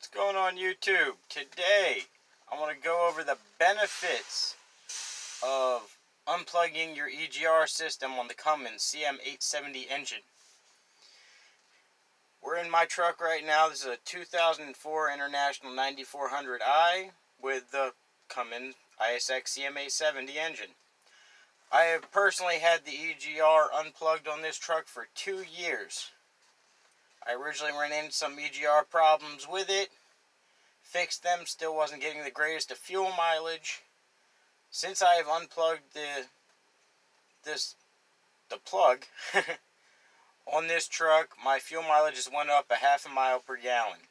What's going on YouTube? Today I want to go over the benefits of unplugging your EGR system on the Cummins CM870 engine. We're in my truck right now. This is a 2004 International 9400i with the Cummins ISX CM870 engine. I have personally had the EGR unplugged on this truck for 2 years. I originally ran into some EGR problems with it, fixed them, still wasn't getting the greatest of fuel mileage. Since I have unplugged the plug on this truck, my fuel mileage has went up a half a mile per gallon.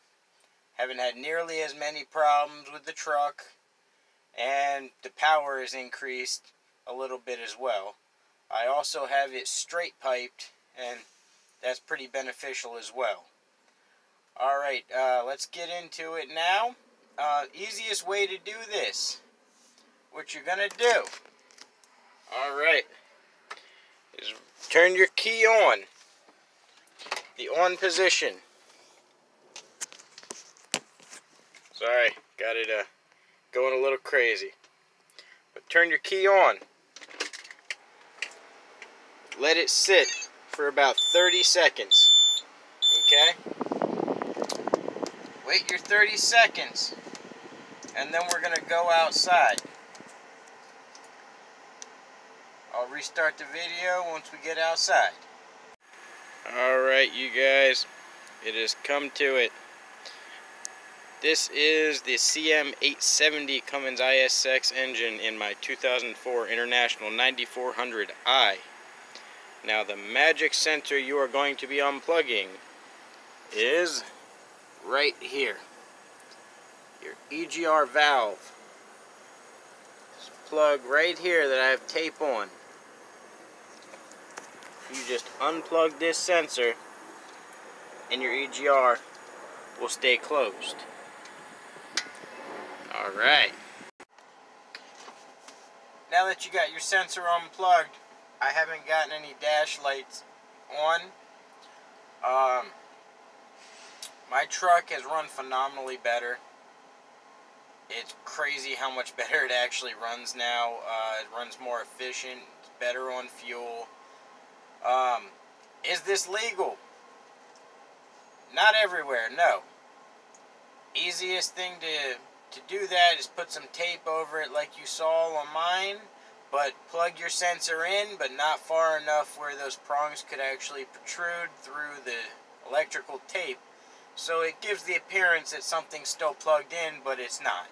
Haven't had nearly as many problems with the truck, and the power has increased a little bit as well. I also have it straight piped, and that's pretty beneficial as well. Alright, let's get into it now. Easiest way to do this, what you're gonna do, alright, is turn your key on, the on position. Sorry, got it going a little crazy. But turn your key on. Let it sit for about 30 seconds. Okay? Wait your 30 seconds. And then we're going to go outside. I'll restart the video once we get outside. Alright, you guys. It has come to it. This is the CM870 Cummins ISX engine in my 2004 International 9400i. Now the magic sensor you are going to be unplugging is right here. Your EGR valve. This plug right here that I have tape on. You just unplug this sensor and your EGR will stay closed. Alright. Now that you got your sensor unplugged, I haven't gotten any dash lights on. My truck has run phenomenally better. It's crazy how much better it actually runs now. It runs more efficient, it's better on fuel. Is this legal? Not everywhere, no. Easiest thing to do that is put some tape over it like you saw on mine. But plug your sensor in, but not far enough where those prongs could actually protrude through the electrical tape. So it gives the appearance that something's still plugged in, but it's not.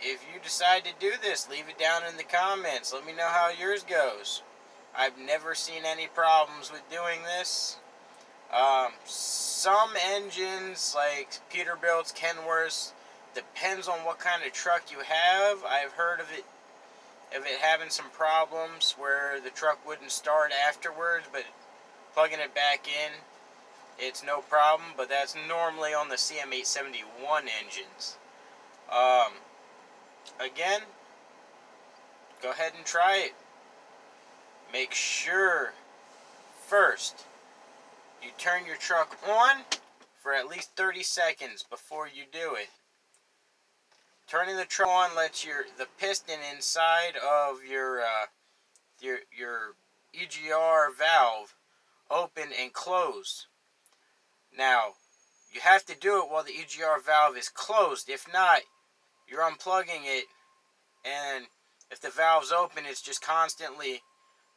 If you decide to do this, leave it down in the comments. Let me know how yours goes. I've never seen any problems with doing this. Some engines, like Peterbilt's, Kenworth's, depends on what kind of truck you have. I've heard of it having some problems where the truck wouldn't start afterwards, but plugging it back in, it's no problem. But that's normally on the CM871 engines. Again, go ahead and try it. Make sure first you turn your truck on for at least 30 seconds before you do it. Turning the truck on lets the piston inside of your EGR valve open and close. Now, you have to do it while the EGR valve is closed. If not, you're unplugging it, and if the valve's open, it's just constantly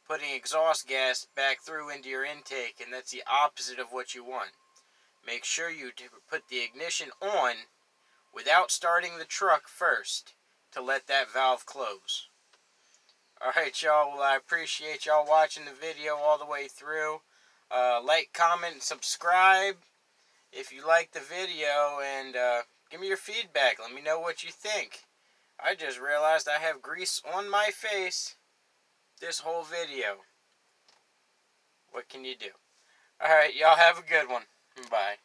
putting exhaust gas back through into your intake, and that's the opposite of what you want. Make sure you put the ignition on without starting the truck first to let that valve close. Alright, y'all. Well, I appreciate y'all watching the video all the way through. Like, comment, and subscribe if you like the video, and give me your feedback. Let me know what you think. I just realized I have grease on my face this whole video. What can you do? Alright, y'all have a good one. Bye.